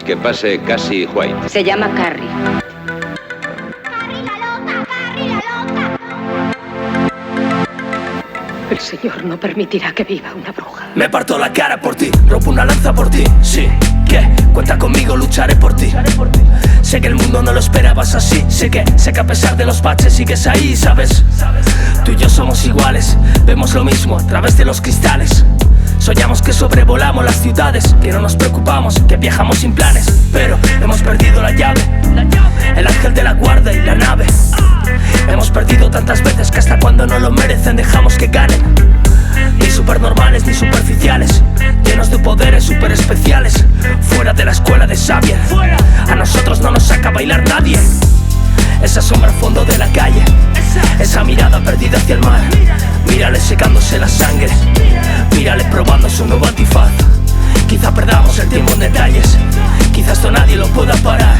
Que pase Cassie White. Se llama Carrie. ¡Carrie la loca! ¡Carrie la loca! El Señor no permitirá que viva una bruja. Me parto la cara por ti, rompo una lanza por ti. Sí, ¿qué? Cuenta conmigo, lucharé por ti. Sé que el mundo no lo esperabas así. Sé que a pesar de los baches sigues ahí, ¿sabes? Tú y yo somos iguales, vemos lo mismo a través de los cristales. Soñamos que sobrevolamos las ciudades, que no nos preocupamos, que viajamos sin planes. Pero hemos perdido la llave, el ángel de la guarda y la nave. Hemos perdido tantas veces que hasta cuando no lo merecen dejamos que ganen. Ni supernormales ni superficiales, llenos de poderes super especiales. Fuera de la escuela de Xavier, a nosotros no nos saca a bailar nadie. Esa sombra al fondo de la calle, esa mirada perdida hacia el mar. Mírale secándose la sangre, mírale probando su nuevo antifaz. Quizá perdamos el tiempo en detalles, quizás esto nadie lo pueda parar.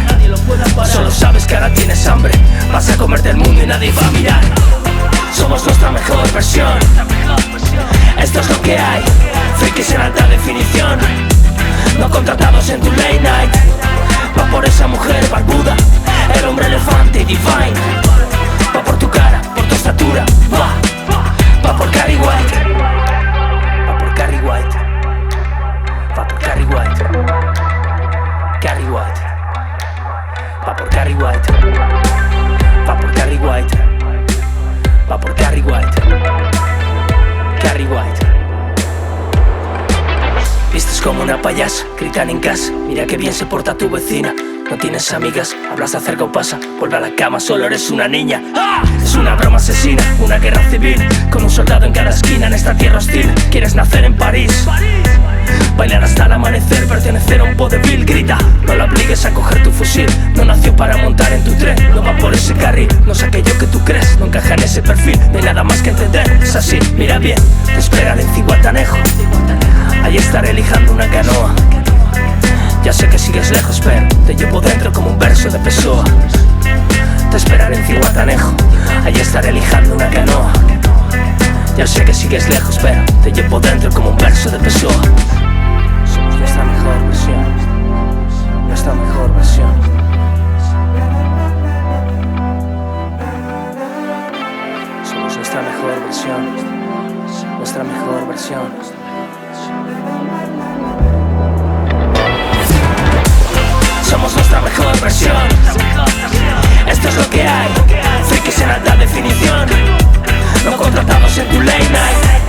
Solo sabes que ahora tienes hambre, vas a comerte el mundo y nadie va a mirar. Somos nuestra mejor versión, esto es lo que hay. Frikis en alta definición, no contratados en tu late night. Va por esa mujer barbuda, el hombre elefante y divine. Va por tu cara, por tu estatura, va por Carrie White. Va por Carrie White. Va por Carrie White. Carrie White. Va por Carrie White. Va por Carrie White. Va por Carrie White. Carrie White. Vistes como una payasa, gritan en casa. Mira que bien se porta tu vecina. No tienes amigas, hablas de acerca o pasa. Vuelve a la cama, solo eres una niña. ¡Ah! Es una broma asesina, una guerra civil, con un soldado en cada esquina en esta tierra hostil. Quieres nacer en París, bailar hasta el amanecer, pertenecer a un vodevil. Grita, no la obligues a coger tu fusil. No nació para montar en tu tren, no va por ese carril. No es aquello que tú crees, no encaja en ese perfil. No hay nada más que entender, es así, mira bien. Te esperan en Cihuatanejo, ahí estaré lijando una canoa. Ya sé que sigues lejos, pero te llevo dentro como un verso de Pessoa. Te esperaré en Cihuatanejo, allí estaré lijando una canoa. Ya sé que sigues lejos, pero te llevo dentro como un verso de Pessoa. Somos nuestra mejor versión, nuestra mejor versión. Somos nuestra mejor versión, nuestra mejor versión. Somos nuestra mejor versión, esto es lo que hay. Frikis en alta definición, no contratados en tu late night.